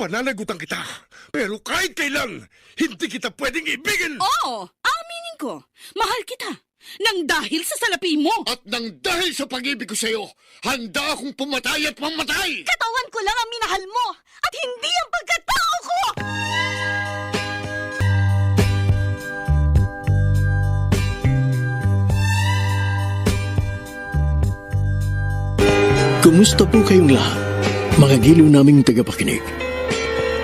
Pananagutan kita. Pero kahit kailan, hindi kita pwedeng ibigin. Oo, aminin ko. Mahal kita. Nang dahil sa salapi mo. At nang dahil sa pag-ibig ko sa'yo, handa akong pumatay at mamatay. Katawan ko lang ang minahal mo at hindi ang pagkatao ko! Kumusta po kayong lahat, mga giliw naming tagapakinig?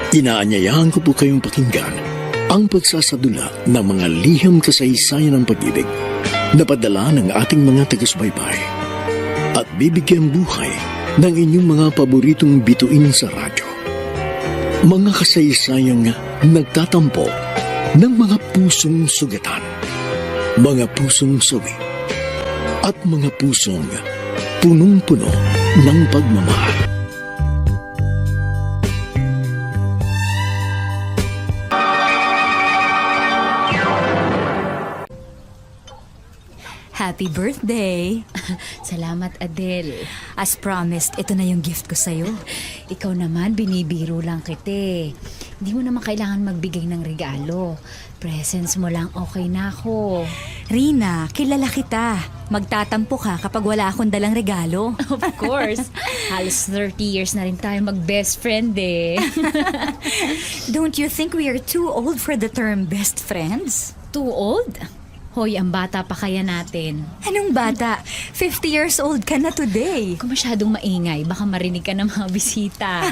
Inaanyayahan ko po kayong pakinggan ang pagsasadula ng mga liham kasaysayan ng pag-ibig na padala ng ating mga taga-subaybay at bibigyan buhay ng inyong mga paboritong bituin sa radyo. Mga kasaysayang nagtatampo ng mga pusong sugatan, mga pusong sawi, at mga pusong punong-puno ng pagmamahal. Happy birthday! Salamat, Adele. As promised, ito na yung gift ko sa'yo. Ikaw naman, binibiro lang kita. Hindi mo naman kailangan magbigay ng regalo. Presents mo lang, okay na ako. Rina, kilala kita. Magtatampo ka kapag wala akong dalang regalo. Of course. Halos 30 years na rin tayo mag-best friend eh. Don't you think we are too old for the term best friends? Too old? Hoy, ang bata pa kaya natin. Anong bata? 50 years old ka na today. Kung masyadong maingay, baka marinig ka ng mga bisita.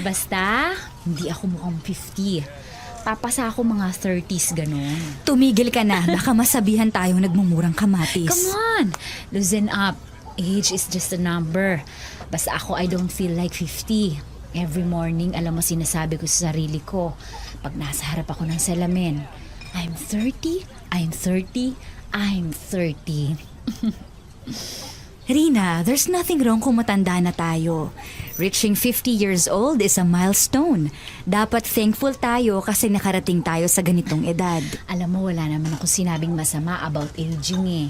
Basta, hindi ako mukhang 50. Papasa ako mga 30s, ganun. Tumigil ka na. Baka masabihan tayong nagmumurang kamatis. Come on! Loosen up. Age is just a number. Basta ako, I don't feel like 50. Every morning, alam mo sinasabi ko sa sarili ko, pag nasa harap ako ng salamin, I'm 30, I'm 30, I'm 30. Rina, there's nothing wrong kung matanda na tayo. Reaching 50 years old is a milestone. Dapat thankful tayo kasi nakarating tayo sa ganitong edad. Alam mo, wala naman ako sinabing masama about aging eh.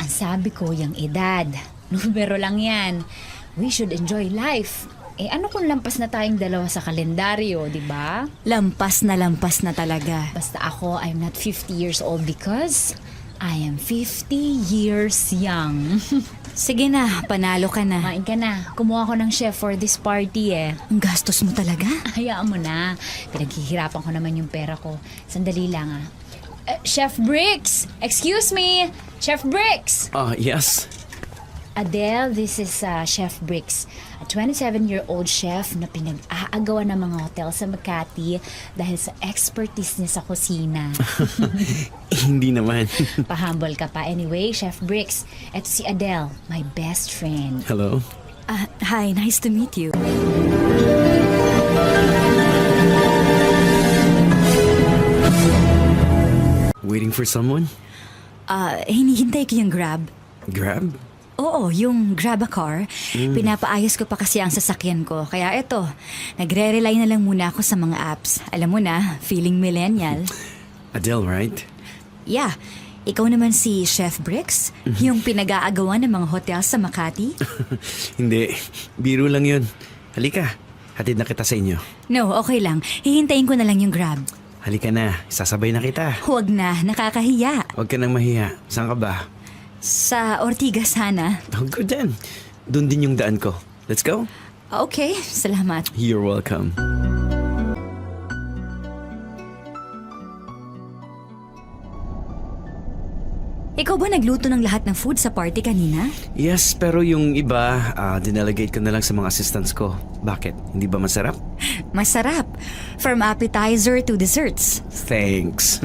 Ang sabi ko, yung edad. Numero lang yan. We should enjoy life. Eh ano kung lampas na tayong dalawa sa kalendaryo, di ba? Lampas na talaga. Basta ako, I'm not 50 years old because I am 50 years young. Sige na, panalo ka na. Kumain ka na. Kumuha ko ng chef for this party eh. Ang gastos mo talaga? Hayaan mo na. Pinaghihirapan ko naman yung pera ko. Sandali lang ah. Chef Bricks! Excuse me! Chef Bricks! Yes. Adele, this is Chef Bricks, a 27-year-old chef na pinag-aagawa ng mga hotel sa Makati dahil sa expertise niya sa kusina. Hindi naman. Pahumble ka pa. Anyway, Chef Bricks, eto si Adele, my best friend. Hello? Hi, nice to meet you. Waiting for someone? Hinihintay ko yung Grab. Grab? Oo, yung Grab a Car. Pinapaayos ko pa kasi ang sasakyan ko. Kaya eto, nagre-rely na lang muna ako sa mga apps. Alam mo na, feeling millennial. Adele, right? Yeah, ikaw naman si Chef Bricks, yung pinag-aagawa ng mga hotel sa Makati. Hindi, biro lang yun. Halika, hatid na kita sa inyo. No, okay lang. Hihintayin ko na lang yung Grab. Halika na, sasabay na kita. Huwag na, nakakahiya. Huwag ka nang mahiya. Saan ka ba? Sa Ortigas sana. Oh, good then. Doon din yung daan ko. Let's go. Okay, salamat. You're welcome. Ikaw ba nagluto ng lahat ng food sa party kanina? Yes, pero yung iba, dinelegate ko na lang sa mga assistants ko. Bakit? Hindi ba masarap? Masarap. From appetizer to desserts. Thanks.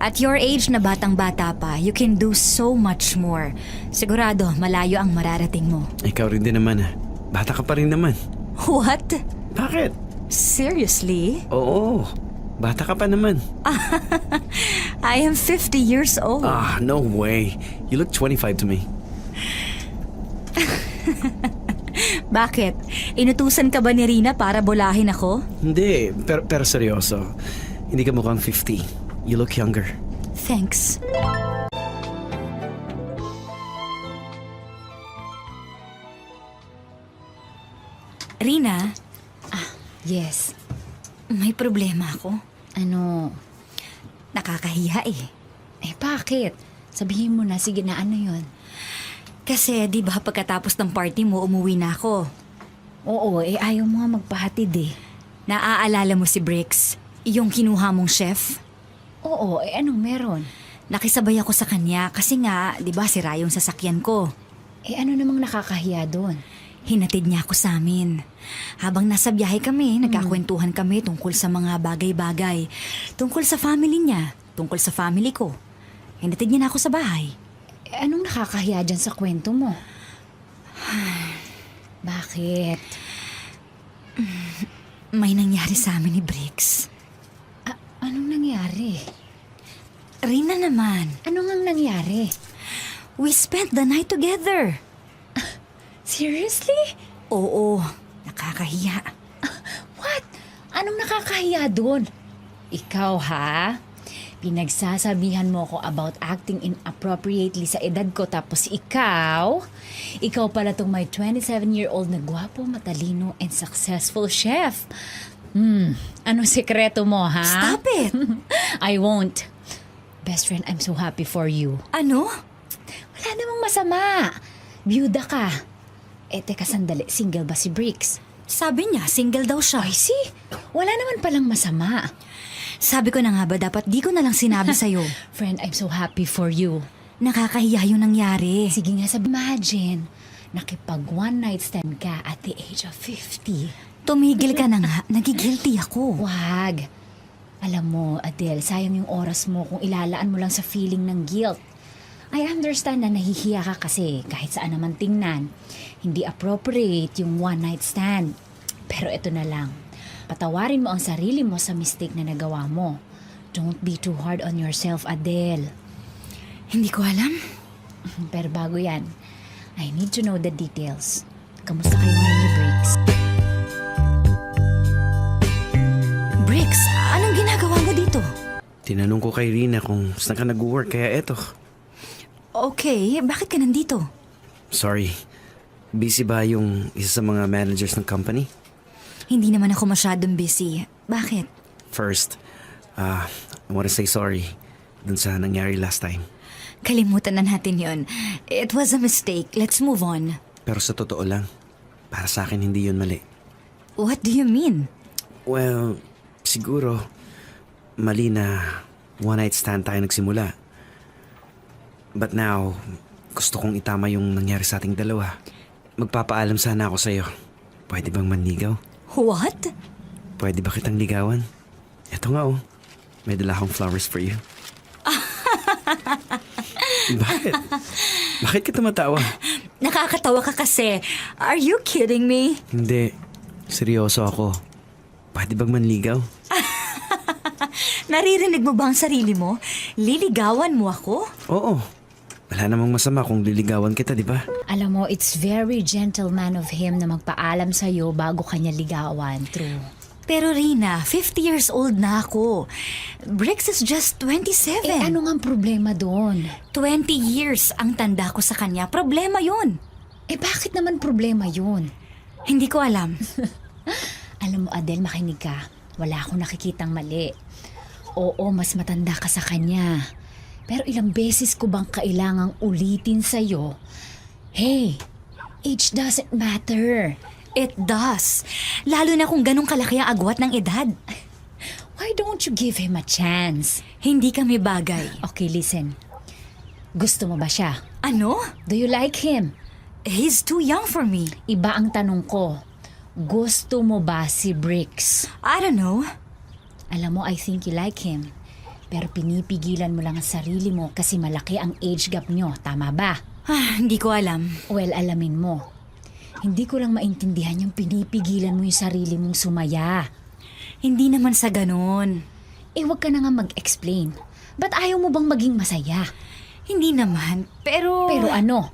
At your age na batang-bata pa, you can do so much more. Sigurado, malayo ang mararating mo. Ikaw rin din naman. Bata ka pa rin naman. What? Bakit? Seriously? Oo. Bata ka pa naman. I am 50 years old. No way. You look 25 to me. Bakit? Inutusan ka ba ni Rina para bolahin ako? Hindi, pero seryoso. Hindi ka mukhang 50. You look younger. Thanks. Rina, Yes. May problema ako. Ano? Nakakahiya eh. Eh, bakit? Sabihin mo na, sige na, ano yun? Kasi di ba pagkatapos ng party mo, umuwi na ako. Oo, eh ayaw mo nga magpahatid eh. Naaalala mo si Bricks? Yung kinuha mong chef? Oo, eh anong meron? Nakisabay ako sa kanya kasi nga, di ba sira yung sasakyan ko. Eh ano namang nakakahiya doon? Hinatid niya ako sa amin. Habang nasa biyahe kami, nagkakwentuhan kami tungkol sa mga bagay-bagay. Tungkol sa family niya, tungkol sa family ko. Hinatid niya na ako sa bahay. Eh, anong nakakahiya dyan sa kwento mo? Bakit? May nangyari sa amin ni Bricks. Anong nangyari? Rina naman, Ano ngang nangyari? we spent the night together. Seriously? Oo, nakakahiya. What? Anong nakakahiya doon? Ikaw ha? Pinagsasabihan mo ko about acting inappropriately sa edad ko tapos ikaw pala tong may 27-year-old na gwapo, matalino, and successful chef. Anong sekreto mo ha? Stop it! I won't. Best friend, I'm so happy for you. Ano? Wala namang masama. Byuda ka. Eh, teka sandali, single ba si Bricks? Sabi niya, single daw siya. I see. Wala naman palang masama. Sabi ko na nga ba dapat di ko na lang sinabi sa'yo. Friend, I'm so happy for you. Nakakahiya yung nangyari. Sige nga, imagine, nakipag one night stand ka at the age of 50. Tumigil ka na nga, nagigilty ako. Wag. Alam mo, Adele, sayang yung oras mo kung ilalaan mo lang sa feeling ng guilt. I understand na nahihiya ka kasi kahit saan naman tingnan. Hindi appropriate yung one night stand. Pero ito na lang. Patawarin mo ang sarili mo sa mistake na nagawa mo. Don't be too hard on yourself, Adele. Hindi ko alam. Pero bago yan, I need to know the details. Kamusta kayo ngayon ni Bricks? Bricks, anong ginagawa mo dito? Tinanong ko kay Rina kung saan ka nag-work, kaya eto. Okay, bakit ka nandito? Sorry. Busy ba yung isa sa mga managers ng company? Hindi naman ako masyadong busy. Bakit? First, I wanna say sorry dun sa nangyari last time. Kalimutan na natin yon. It was a mistake. Let's move on. Pero sa totoo lang, para sa akin hindi yun mali. What do you mean? Well, siguro, mali na one night stand tayo nagsimula. But now, gusto kong itama yung nangyari sa ating dalawa. Magpapaalam sana ako sa'yo. Pwede bang manligaw? What? Pwede ba kitang ligawan? Eto nga oh, may dala akong flowers for you. Bakit? Bakit ka tumatawa? Nakakatawa ka kasi. Are you kidding me? Hindi, seryoso ako. Pwede bang manligaw? Naririnig mo ba ang sarili mo? Liligawan mo ako? Oo. Wala namang masama kung liligawan kita, di ba? Alam mo, it's very gentleman of him na magpaalam sa'yo bago kanya ligawan. True. Pero Rina, 50 years old na ako. Bricks is just 27. Eh, ano nga ang problema doon? 20 years ang tanda ko sa kanya. Problema yun. Eh, bakit naman problema yun? Hindi ko alam. Alam mo, Adele, makinig ka. Wala akong nakikitang mali. Oo, mas matanda ka sa kanya. Pero ilang beses ko bang kailangang ulitin sa'yo? Hey, age doesn't matter. It does. Lalo na kung ganong kalaki ang agwat ng edad. Why don't you give him a chance? Hindi kami bagay. Okay, listen. Gusto mo ba siya? Ano? Do you like him? He's too young for me. Iba ang tanong ko. Gusto mo ba si Bricks? I don't know. Alam mo, I think you like him. Pero pinipigilan mo lang ang sarili mo kasi malaki ang age gap nyo. Tama ba? Hindi ko alam. Well, alamin mo. Hindi ko lang maintindihan yung pinipigilan mo yung sarili mong sumaya. Hindi naman sa ganon. Eh, wag ka na nga mag-explain. Ba't ayaw mo bang maging masaya? Hindi naman, pero... Pero ano?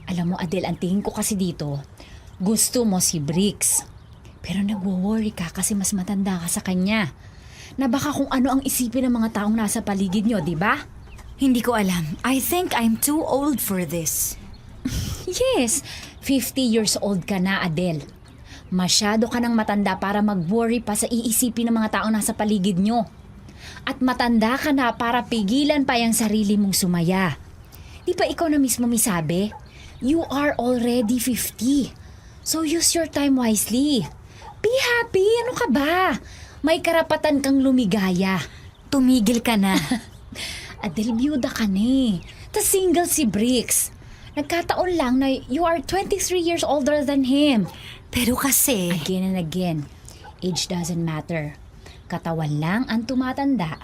Alam mo, Adele, ang tingin ko kasi dito, gusto mo si Bricks. Pero nagwo-worry ka kasi mas matanda ka sa kanya. Na baka kung ano ang isipin ng mga taong nasa paligid nyo, di ba? Hindi ko alam. I think I'm too old for this. Yes, 50 years old ka na, Adele. Masyado ka ng matanda para mag-worry pa sa iisipin ng mga taong nasa paligid nyo. At matanda ka na para pigilan pa yung sarili mong sumaya. Di ba ikaw na mismo may sabi? You are already 50. So use your time wisely. Be happy, ano ka ba? May karapatan kang lumigaya. Tumigil ka na. Adel, byuda ka na eh. Tas single si Bricks. Nagkataon lang na you are 23 years older than him. Pero kasi... Again and again, age doesn't matter. Katawan lang ang tumatanda.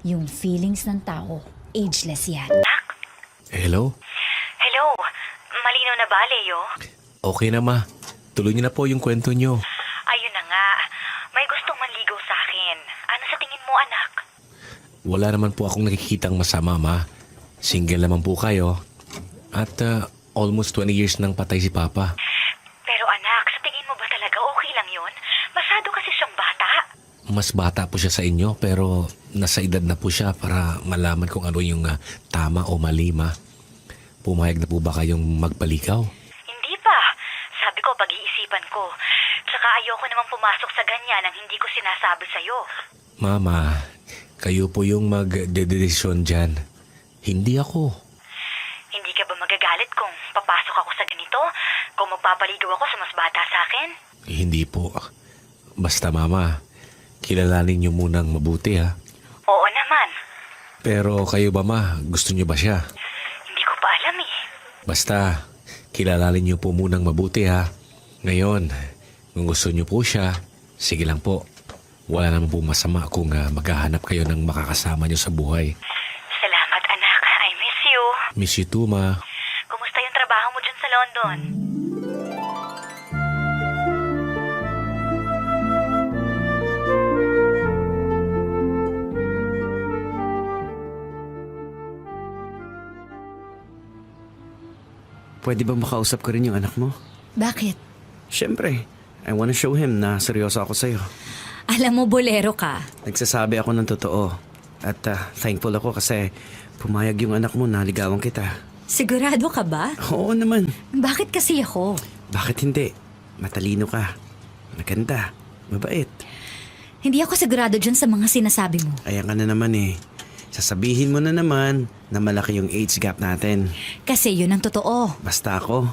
Yung feelings ng tao, ageless yan. Hello? Hello, malinaw na ba, Leo? Okay na ma. Tuloy niyo na po yung kwento niyo. Ayun na nga, may gustong manligaw sa akin. Ano sa tingin mo, anak? Wala naman po akong nakikitang masama, ma. Single naman po kayo. At almost 20 years nang patay si Papa. Pero anak, sa tingin mo ba talaga okay lang yun? Masyado kasi siyang bata. Mas bata po siya sa inyo pero nasa edad na po siya para malaman kung ano yung tama o mali, ma. Pumayag na po ba kayong magpalikaw? Hindi pa. Sabi ko, pag-iisipan ko. Tsaka ayoko naman pumasok sa ganyan ang hindi ko sinasabi sa'yo. Mama, kayo po yung magdedesisyon dyan. Hindi ako. Hindi ka ba magagalit kung papasok ako sa ganito? Kung magpapaligaw ako sa mas bata sa akin? Hindi po. Basta mama, kilalanin niyo munang mabuti ha. Oo naman. Pero kayo ba ma, gusto niyo ba siya? Hindi ko pa alam eh. Basta, kilalanin niyo po munang mabuti ha. Ngayon, kung gusto niyo po siya, sige lang po. Wala naman po masama kung maghahanap kayo ng makakasama niyo sa buhay. Salamat, anak. I miss you. Miss you too, ma. Kumusta yung trabaho mo dyan sa London? Pwede ba makausap ko rin yung anak mo? Bakit? Siyempre, I wanna show him na seryoso ako sa'yo. Alam mo, bolero ka. Nagsasabi ako ng totoo. At thankful ako kasi pumayag yung anak mo na ligawan kita. Sigurado ka ba? Oo naman. Bakit kasi ako? Bakit hindi? Matalino ka. Maganda. Mabait. Hindi ako sigurado dyan sa mga sinasabi mo. Ayan ka na naman eh. Sasabihin mo na naman na malaki yung age gap natin. Kasi yun ang totoo. Basta ako,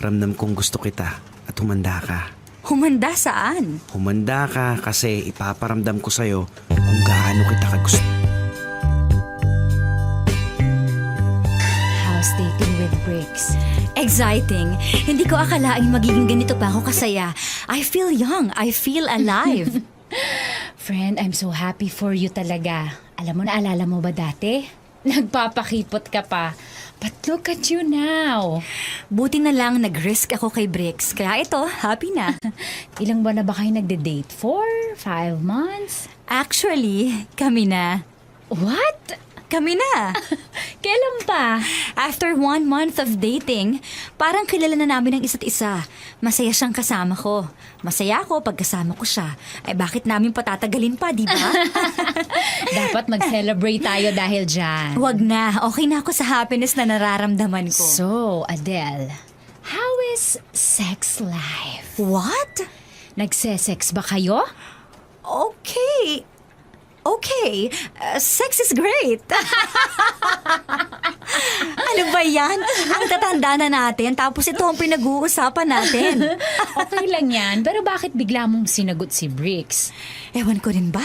ramdam kong gusto kita at humanda ka. Humanda saan? Humanda ka kasi ipaparamdam ko sa'yo kung gaano kita kagusto. How's dating with Bricks? Exciting. Hindi ko akalaing magiging ganito pa ako kasaya. I feel young. I feel alive. Friend, I'm so happy for you talaga. Alam mo, naalala mo ba dati? Nagpapakipot ka pa. But look at you now. Buti na lang nag-risk ako kay Bricks. Kaya ito, happy na. Ilang buwan na ba kayo nagde-date? 4? 5 months? Actually, kami na. What? Kami na. Kailan pa? After 1 month of dating, parang kilala na namin ang isa't isa. Masaya siyang kasama ko. Masaya ako pag kasama ko siya. Ay bakit namin patatagalin pa, di ba? Dapat mag-celebrate tayo dahil dyan. Wag na. Okay na ako sa happiness na nararamdaman ko. So, Adele, how is sex life? What? Nagse-sex ba kayo? Okay. Okay. Sex is great. Ano ba yan? Ang tatanda na natin, tapos ito ang pinag-uusapan natin. Okay lang yan, pero bakit bigla mong sinagot si Bricks? Ewan ko rin ba?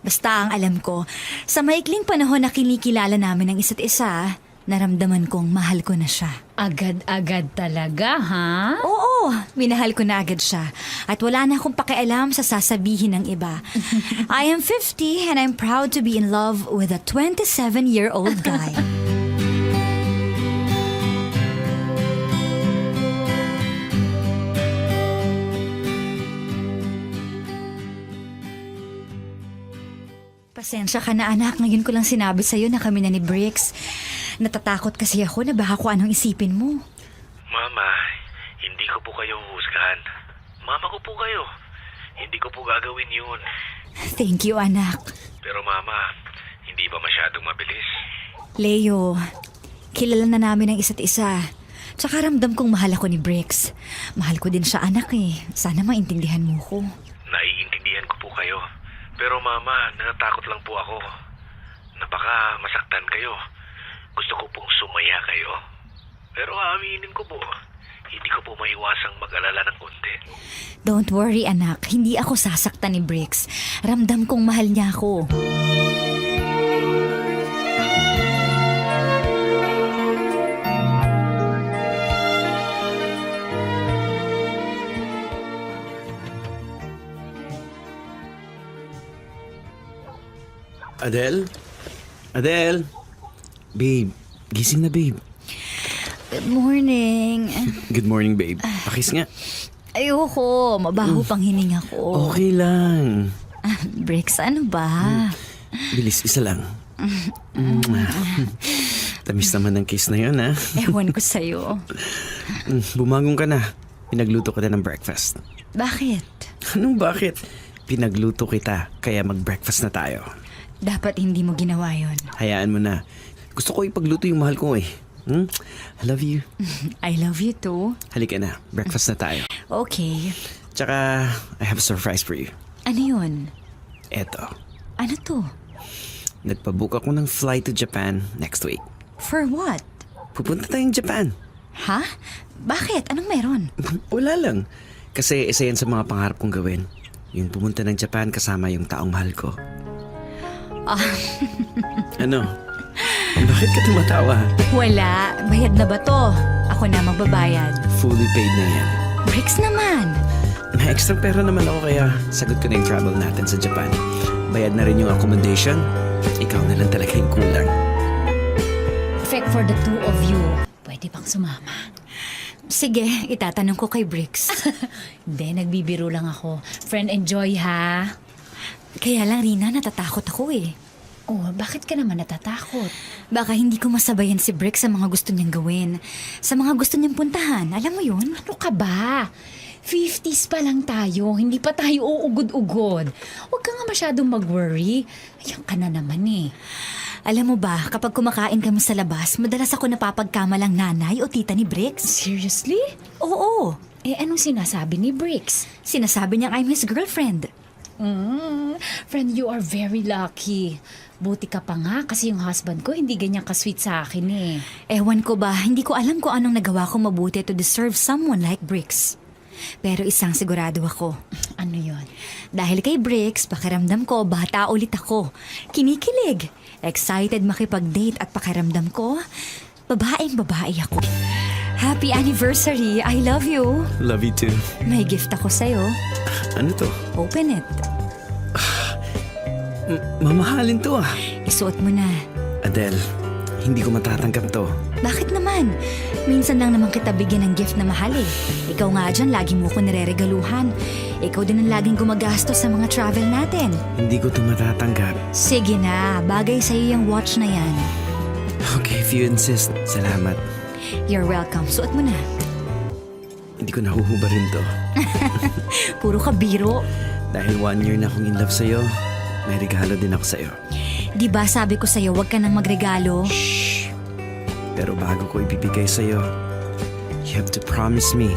Basta ang alam ko, sa maikling panahon na kinikilala namin ang isa't isa, naramdaman kong mahal ko na siya. Agad-agad talaga, ha? Oo, minahal ko na agad siya. At wala na akong pakialam sa sasabihin ng iba. I am 50 and I'm proud to be in love with a 27-year-old guy. Pasensya ka na anak, ngayon ko lang sinabi sa'yo na kami na ni Bricks. Natatakot kasi ako na baka kung anong isipin mo. Mama, hindi ko po kayo huhusgahan. Mama ko po kayo. Hindi ko po gagawin yun. Thank you anak. Pero mama, hindi ba masyadong mabilis? Leo, kilala na namin ang isa't isa. Tsaka ramdam kong mahal ako ni Bricks. Mahal ko din siya anak eh. Sana maintindihan mo ko. Naiintindihan ko po kayo. Pero mama, natatakot lang po ako. Na baka masaktan kayo. Gusto ko pong sumaya kayo. Pero aaminin ko po, hindi ko po maiwasang mag-alala ng konti. Don't worry anak, hindi ako sasaktan ni Bricks. Ramdam kong mahal niya ako. Adele? Adele? Babe, gising na babe. Good morning. Good morning babe. Pakis nga. Ayoko, mabaho pang hininga ko. Okay lang. Bricks, ano ba? Bilis, isa lang. Tamis naman ng kiss na yun, ha? Ewan ko sa'yo. Bumangon ka na. Pinagluto ka na ng breakfast. Bakit? Anong bakit? Pinagluto kita, kaya mag-breakfast na tayo. Dapat hindi mo ginawa yon. Hayaan mo na. Gusto ko ipagluto yung mahal ko eh. I love you. I love you too. Halika na, breakfast na tayo. Okay. Tsaka, I have a surprise for you. Ano yun? Eto, Ano to? nagpabook ako ng flight to Japan next week. For what? Pupunta tayong Japan. Ha? Bakit? Anong meron? Wala lang. Kasi isa yan sa mga pangarap kong gawin. Yung pumunta ng Japan kasama yung taong mahal ko. Ano? Bakit ka tumatawa? Wala. Bayad na ba to? Ako na magbabayad. Fully paid na yan. Bricks naman. May extra pera naman ako kaya sagot ko na yung travel natin sa Japan. Bayad na rin yung accommodation. Ikaw na lang talaga yung kulang. Perfect for the two of you. Pwede bang sumama? Sige, itatanong ko kay Bricks. Hindi, nagbibiro lang ako. Friend, enjoy ha. Kaya lang, Rina, natatakot ako eh. Oh, bakit ka naman natatakot? Baka hindi ko masabayan si Bricks sa mga gusto niyang gawin. Sa mga gusto niyang puntahan. Alam mo yun? Ano ka ba? 50s pa lang tayo. Hindi pa tayo uugod-ugod. Huwag ka nga masyadong mag-worry. Ayan ka na naman eh. Alam mo ba, kapag kumakain kami sa labas, madalas ako napapagkamalang nanay o tita ni Bricks. Seriously? Oo. Eh, anong sinasabi ni Bricks? Sinasabi niyang I'm his girlfriend. Friend, you are very lucky. Buti ka pa nga kasi yung husband ko hindi ganyan ka-sweet sa akin eh. Ewan ko ba, hindi ko alam kung anong nagawa ko mabuti to deserve someone like Bricks. Pero isang sigurado ako. Ano yon? Dahil kay Bricks, pakiramdam ko, bata ulit ako. Kinikilig. Excited makipag-date at pakiramdam ko, babaeng babae ako. Happy anniversary! I love you! Love you too. May gift ako sa'yo. Ano to? Open it. Mamahalin to ah. Isuot mo na. Adele, hindi ko matatanggap to. Bakit naman? Minsan lang naman kita bigyan ng gift na mahal eh. Ikaw nga dyan, lagi mo ko nireregaluhan. Ikaw din ang laging gumagastos sa mga travel natin. Hindi ko to matatanggap. Sige na, bagay sa'yo yung watch na yan. Okay, if you insist. Salamat. You're welcome. Suot mo na. Hindi ko nahuhubarin to. Puro ka biro. Dahil 1 year na akong in love sa'yo, may regalo din ako sa'yo. Di ba sabi ko sa'yo, huwag ka nang magregalo? Pero bago ko ibibigay sa'yo, you have to promise me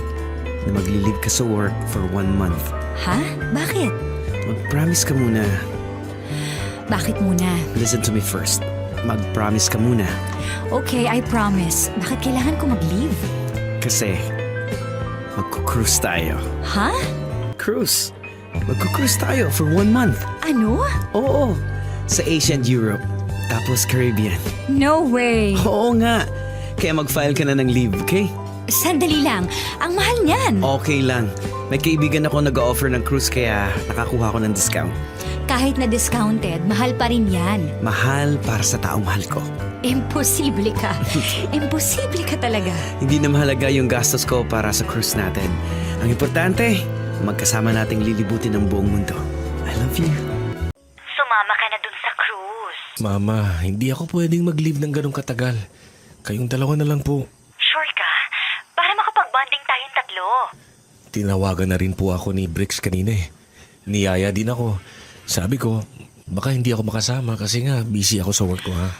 na maglilib ka sa work for 1 month. Ha? Bakit? Mag-promise ka muna. Bakit muna? Listen to me first. Mag-promise ka muna. Okay, I promise. Bakit kailangan ko mag-leave? Kasi, magkukruse tayo. Ha? Cruise? Magkukruse tayo for 1 month. Ano? Oo, sa Asia and Europe. Tapos Caribbean. No way! Oo nga. Kaya mag-file ka na ng leave, okay? Sandali lang. Ang mahal niyan. Okay lang. May kaibigan ako nag-offer ng cruise kaya nakakuha ko ng discount. Kahit na discounted, mahal pa rin yan. Mahal para sa taong mahal ko. Imposible ka. Imposible ka talaga. Hindi na mahalaga yung gastos ko para sa cruise natin. Ang importante, magkasama nating lilibutin ang buong mundo. I love you. Sumama ka na dun sa cruise. Mama, hindi ako pwedeng mag-leave ng ganong katagal. Kayong dalawa na lang po. Sure ka? Para makapag-bonding tayong tatlo. Tinawagan na rin po ako ni Bricks kanina eh. Niyaya din ako. Sabi ko, baka hindi ako makasama kasi nga busy ako sa work ko ha.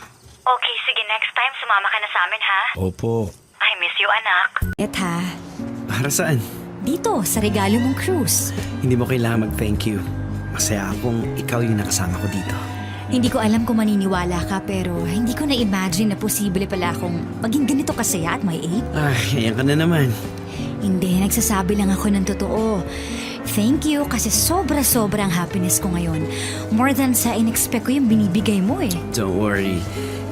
Okay, sige, next time sumama ka na sa amin ha. Opo. I miss you, anak. Ha, Para saan? dito sa regalo mong cruise. Hindi mo kailangan mag-thank you. Masaya akong ikaw yung nakasama ko dito. Hindi ko alam kung maniniwala ka pero hindi ko na-imagine na posible pala akong maging ganito kasaya at my age. Ay, ayan ka na naman. Hindi, nagsasabi lang ako ng totoo. Thank you kasi sobra-sobra ang happiness ko ngayon. More than sa in-expect ko yung binibigay mo eh. Don't worry.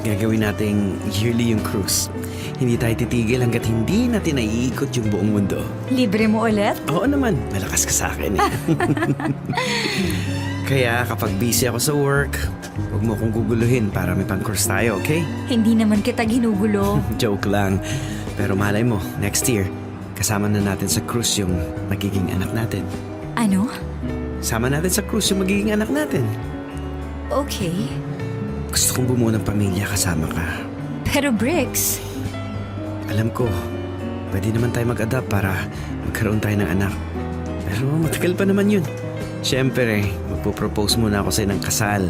Gagawin nating yearly yung cruise. Hindi tayo titigil hanggat hindi natin naiikot yung buong mundo. Libre mo ulit? Oo naman, malakas ka sa akin eh. Kaya kapag busy ako sa work, huwag mo akong guguluhin para may pang-cruise tayo, okay? Hindi naman kita ginugulo. Joke lang. Pero malay mo, next year, kasama na natin sa cruise yung magiging anak natin. Ano? Sama natin sa cruise yung magiging anak natin. Okay. Gusto kong bumuo ng pamilya kasama ka. Pero Bricks, Alam ko, pwede naman tayo mag-adapt para magkaroon tayo ng anak. Pero matagal pa naman yun. Siyempre, magpo-propose muna ako sa'yo ng kasal.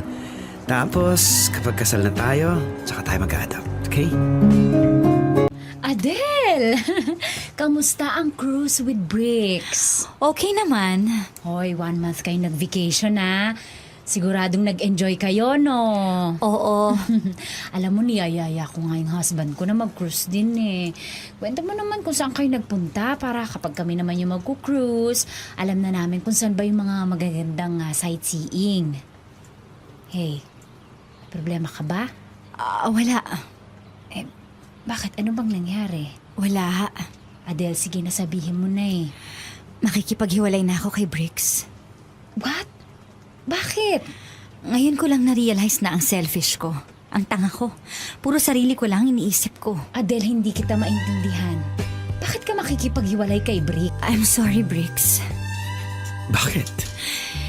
Tapos, kapag kasal na tayo, tsaka tayo mag-adapt. Okay? Adele! Kamusta ang cruise with Bricks? okay naman. Hoy, 1 month kayo nag-vacation ha. Siguradong nag-enjoy kayo, no? Oo. Alam mo, niyayaya ko nga yung husband ko na mag-cruise din eh. Kwento mo naman kung saan kayo nagpunta para kapag kami naman yung mag-cruise, alam na namin kung saan ba yung mga magagandang sightseeing. Hey, problema ka ba? Wala. Eh, bakit? Ano bang nangyari? Wala. Adele, sige na sabihin mo na eh. Makikipaghiwalay na ako kay Bricks. What? Bakit? Ngayon ko lang na-realize na ang selfish ko. Ang tanga ko. Puro sarili ko lang iniisip ko. Adele, hindi kita maintindihan. Bakit ka makikipaghiwalay kay Brick? I'm sorry, Bricks. Bakit?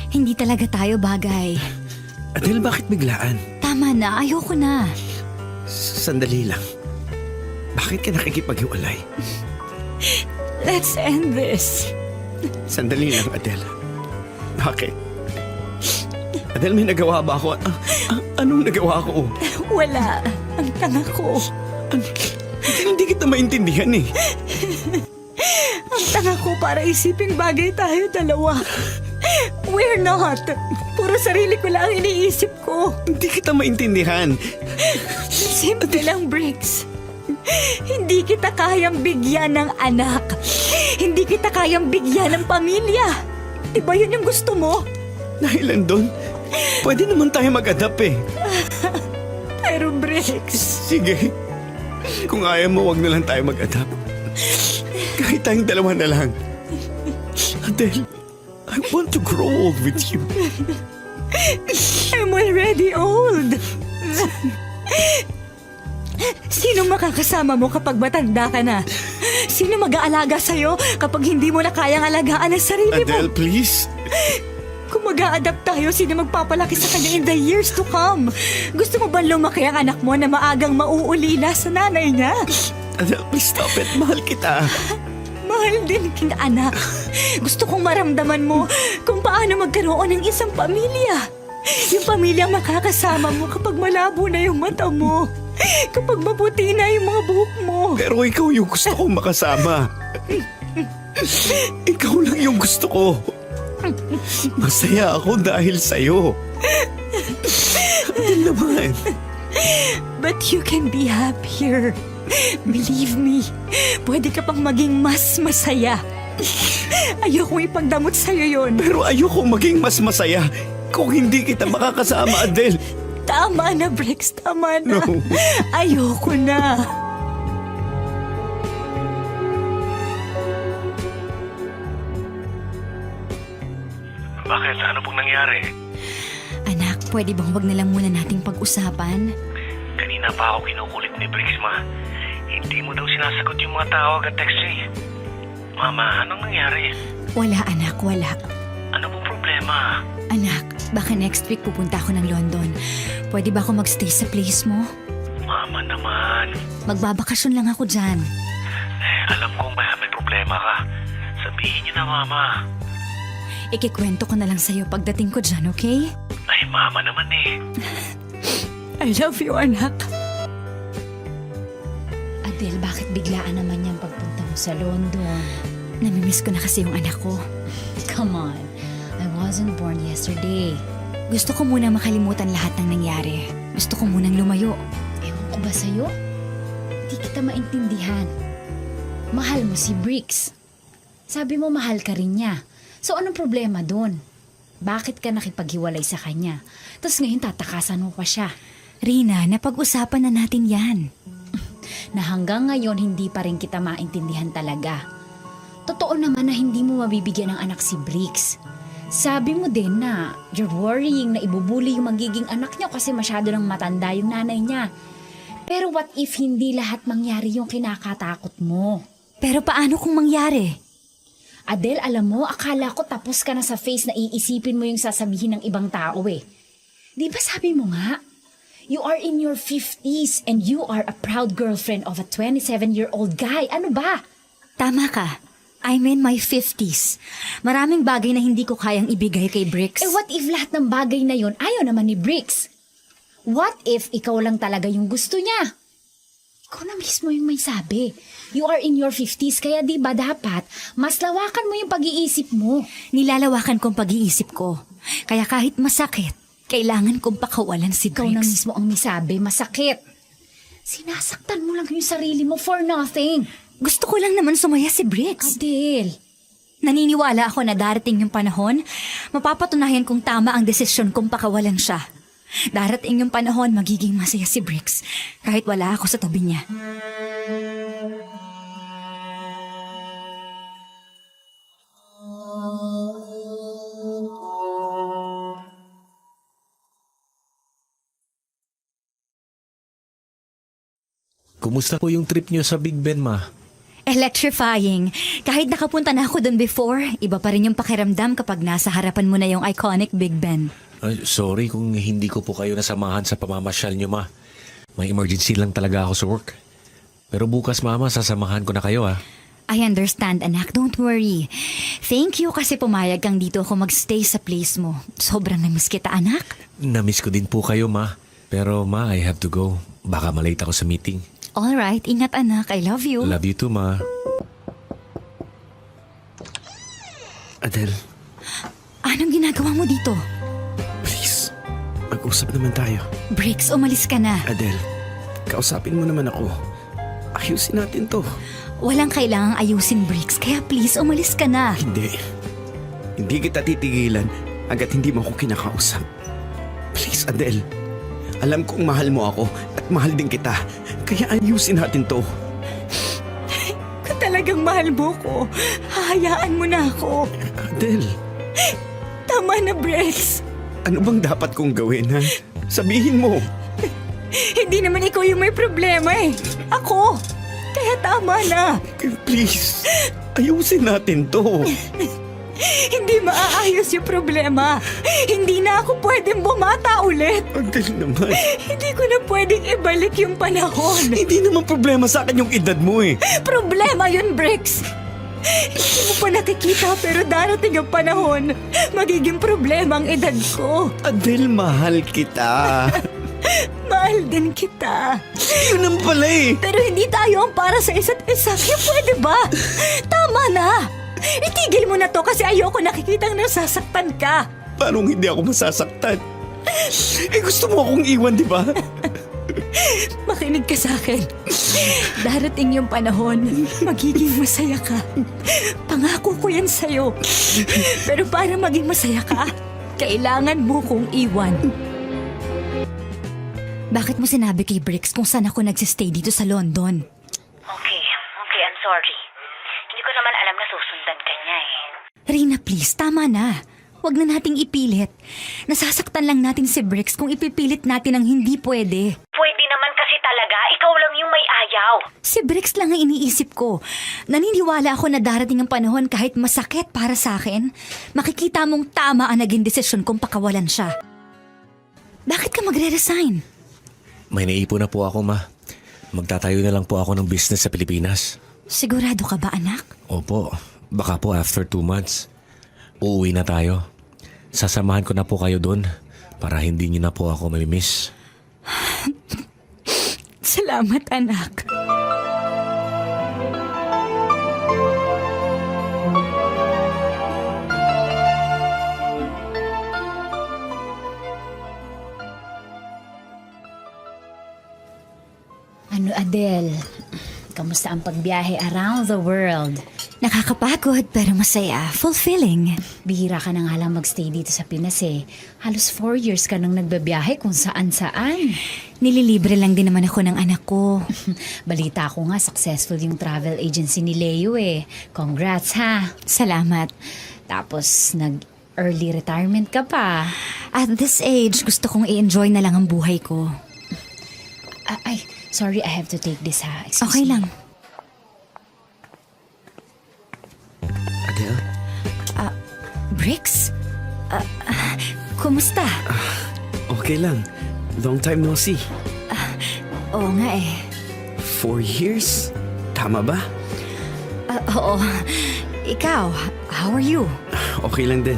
Hindi talaga tayo bagay. Adele, bakit biglaan? Tama na, ayoko na. Sandali lang. Bakit ka nakikipaghiwalay? Let's end this. Sandali lang, Adele. Bakit? Adele, may nagawa ba ako? Anong nagawa ko? Wala. Ang tanga ko. Hindi kita maintindihan eh. Ang tanga ko para isiping bagay tayo dalawa. We're not. Puro sarili ko lang ang iniisip ko. Hindi kita maintindihan. Simple lang, Bricks. Hindi kita kayang bigyan ng anak. Hindi kita kayang bigyan ng pamilya. Diba yun yung gusto mo? Dahil andun, pwede naman tayo mag-adapt eh. Pero Bricks, Sige. Kung ayaw mo, wag na lang tayo mag-adapt. Kahit tayong dalawa na lang. Adele, I want to grow old with you. I'm already old. Sino makakasama mo kapag matanda ka na? Sino mag-aalaga sa'yo kapag hindi mo na kayang alagaan ang sarili mo? Adele, please. Kung mag-a-adapt tayo, sino magpapalaki sa kanya in the years to come? Gusto mo ba lumaki ang anak mo na maagang mauulila sa nanay niya? Adele, please stop it. Mahal kita. Mahal din kita, anak. Gusto kong maramdaman mo kung paano magkaroon ng isang pamilya. Yung pamilyang makakasama mo kapag malabo na yung mata mo. Kapag maputi na yung mga buhok mo. Pero ikaw yung gusto kong makasama. Ikaw lang yung gusto ko. Masaya ako dahil sa'yo. Adele naman. But you can be happier. Believe me, pwede ka pang maging mas masaya. Ayokong ipagdamot sa'yo yun. Pero ayoko maging mas masaya kung hindi kita makakasama, Adele. Tama na, Bricks. Tama na. No. Ayoko na. Bakit? Ano pong nangyari? Anak, pwede bang wag na lang muna nating pag-usapan? Kanina pa ako kinukulit ni Briggs, ma. Hindi mo daw sinasagot yung mga tawag at text eh. Mama, anong nangyari? Wala, anak, wala. Ano pong problema? Anak, baka next week pupunta ako ng London. Pwede ba ako magstay sa place mo? Mama naman. Magbabakasyon lang ako dyan. Alam kong may problema ka. Sabihin niyo na, Mama. Ikikwento ko na lang sa'yo pagdating ko dyan, okay? Ay, Mama naman eh. I love you, anak. Adele, bakit biglaan naman yung pagpunta mo mo sa London? Namimiss ko na kasi yung anak ko. Come on, I wasn't born yesterday. Gusto ko muna makalimutan lahat ng nangyari. Gusto ko munang lumayo. Ewan ko ba sa'yo? Hindi kita maintindihan. Mahal mo si Briggs. Sabi mo mahal ka rin niya. So anong problema doon? Bakit ka nakipaghiwalay sa kanya? Tapos ngayon tatakasan mo pa siya. Rina, napag-usapan na natin yan. Na hanggang ngayon hindi pa rin kita maintindihan talaga. Totoo naman na hindi mo mabibigyan ng anak si Briggs. Sabi mo din na you're worrying na ibubuli yung magiging anak niya kasi masyado nang matanda yung nanay niya. Pero what if hindi lahat mangyari yung kinakatakot mo? Pero paano kung mangyari? Adele, alam mo, akala ko tapos ka na sa face na iisipin mo yung sasabihin ng ibang tao eh. Di ba sabi mo nga? You are in your 50s and you are a proud girlfriend of a 27-year-old guy. Ano ba? Tama ka. I'm in my 50s. Maraming bagay na hindi ko kayang ibigay kay Briggs. Eh what if lahat ng bagay na yon ayaw naman ni Briggs? What if ikaw lang talaga yung gusto niya? Ikaw na mismo yung may sabi. You are in your 50s kaya di ba dapat mas lawakan mo yung pag-iisip mo? Nilalawakan kong pag-iisip ko. Kaya kahit masakit, kailangan kong pakawalan si Ikaw na Briggs. mismo ang may sabi, masakit. Sinasaktan mo lang yung sarili mo for nothing. Gusto ko lang naman sumaya si Briggs. Adele. Naniniwala ako na darating yung panahon, mapapatunayan kong tama ang desisyon kong pakawalan siya. Darating yung panahon, magiging masaya si Briggs kahit wala ako sa tabi niya. Kumusta po yung trip niyo sa Big Ben, ma? Electrifying. Kahit nakapunta na ako doon before, iba pa rin yung pakiramdam kapag nasa harapan mo na yung iconic Big Ben. Ay, sorry kung hindi ko po kayo nasamahan sa pamamasyal niyo, ma. May emergency lang talaga ako sa work. Pero bukas, mama, sasamahan ko na kayo, ha? I understand, anak. Don't worry. Thank you kasi pumayag kang dito ako magstay sa place mo. Sobrang namiss kita, anak. Namiss ko din po kayo, ma. Pero, ma, I have to go. Baka malate ako sa meeting. Alright, ingat anak. I love you. Love you too, ma. Adele, Anong ginagawa mo dito? please. Mag-usap naman tayo. Briggs, umalis ka na. Adele, kausapin mo naman ako. Ayusin natin to. Walang kailangang ayusin, Briggs. Kaya please, umalis ka na. Hindi. Hindi kita titigilan hanggat hindi mo ako kinakausap. Please, Adele. Alam kong mahal mo ako at mahal din kita. Kaya ayusin natin to. Kung talagang mahal mo ko, hahayaan mo na ako. Adele, Tama na, Briggs. ano bang dapat kong gawin, ha? Sabihin mo. Hindi naman ikaw yung may problema eh. Ako. Kaya tama na. Please, ayusin natin to. Hindi maaayos yung problema. Hindi na ako pwedeng bumata ulit. Adele naman. Hindi ko na pwedeng ibalik yung panahon. Hindi naman problema sa akin yung edad mo eh. Problema yun, Briggs. Hindi mo pa nakikita pero darating ang panahon. Magiging problema ang edad ko. Adele, mahal kita. Mahal din kita. Yun ang pala eh. Pero hindi tayo ang para sa isa't isa. Kaya pwede ba? Tama na. Itigil mo na to kasi ayoko nakikitang nasasaktan ka. Paano hindi ako masasaktan? Eh gusto mo akong iwan, di ba? Makinig ka sa akin. Darating yung panahon, magiging masaya ka. Pangako ko yan sa'yo. Pero para maging masaya ka, kailangan mo kong iwan. Bakit mo sinabi kay Briggs kung saan ako nagsistay dito sa London? Okay, I'm sorry. Hindi ko naman alam na susundan ka niya eh. Rina, please, tama na. Huwag na nating ipilit. Nasasaktan lang natin si Briggs kung ipipilit natin ang hindi pwede. Pwede naman kasi talaga, ikaw lang yung may ayaw. Si Briggs lang ang iniisip ko. Naniniwala ako na darating ang panahon kahit masakit para sa akin. Makikita mong tama ang naging desisyon kong pakawalan siya. Bakit ka magre-resign? May naipon na po ako, ma. Magtatayo na lang po ako ng business sa Pilipinas. Sigurado ka ba, anak? Opo, baka po after 2 months. Uuwi na tayo. Sasamahan ko na po kayo doon para hindi niyo na po ako mamimiss. Salamat, anak. Adele, kamusta ang pagbiyahe around the world? Nakakapagod pero masaya, fulfilling. Bihira ka na nga lang magstay dito sa Pinas eh. Halos 4 years ka nang nagbabiyahe kung saan-saan. Nililibre lang din naman ako ng anak ko. Balita ko nga successful yung travel agency ni Leo eh. Congrats ha. Salamat. Tapos nag-early retirement ka pa. At this age, gusto kong i-enjoy na lang ang buhay ko. Ay, sorry, I have to take this ha. Excuse Okay me. lang. Adele? Bricks? Kumusta? Okay lang. Long time no see. Oo nga eh. 4 years? Tama ba? Oo. Ikaw, how are you? Okay lang din.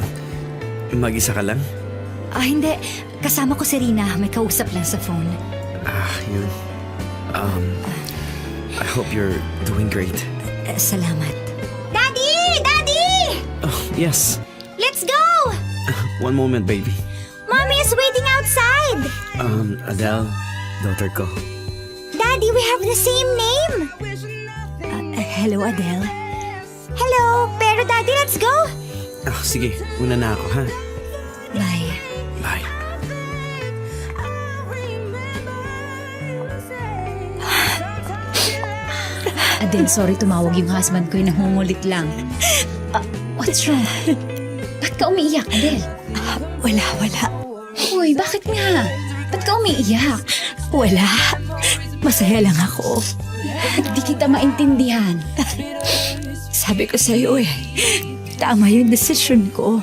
Mag-isa ka lang? Hindi. Kasama ko si Rina. May kausap lang sa phone. Yun. I hope you're doing great. Salamat. Daddy! Daddy! Oh, yes. Let's go! One moment, baby. Mommy is waiting outside! Adele, daughter ko. Daddy, we have the same name! Hello, Adele. Hello! Pero Daddy, let's go! Sige, una na ako, ha? Bye. Bye. Adele, sorry tumawag yung husband ko, nangungulit lang. What's wrong? Ba't ka umiiyak, Adele? Wala. Uy, bakit nga? Ba't ka umiiyak? Wala. Masaya lang ako. Di kita maintindihan. Sabi ko sa'yo eh, tama yung decision ko.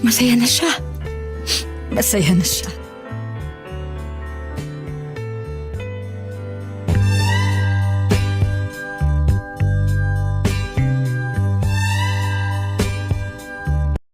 Masaya na siya. Masaya na siya.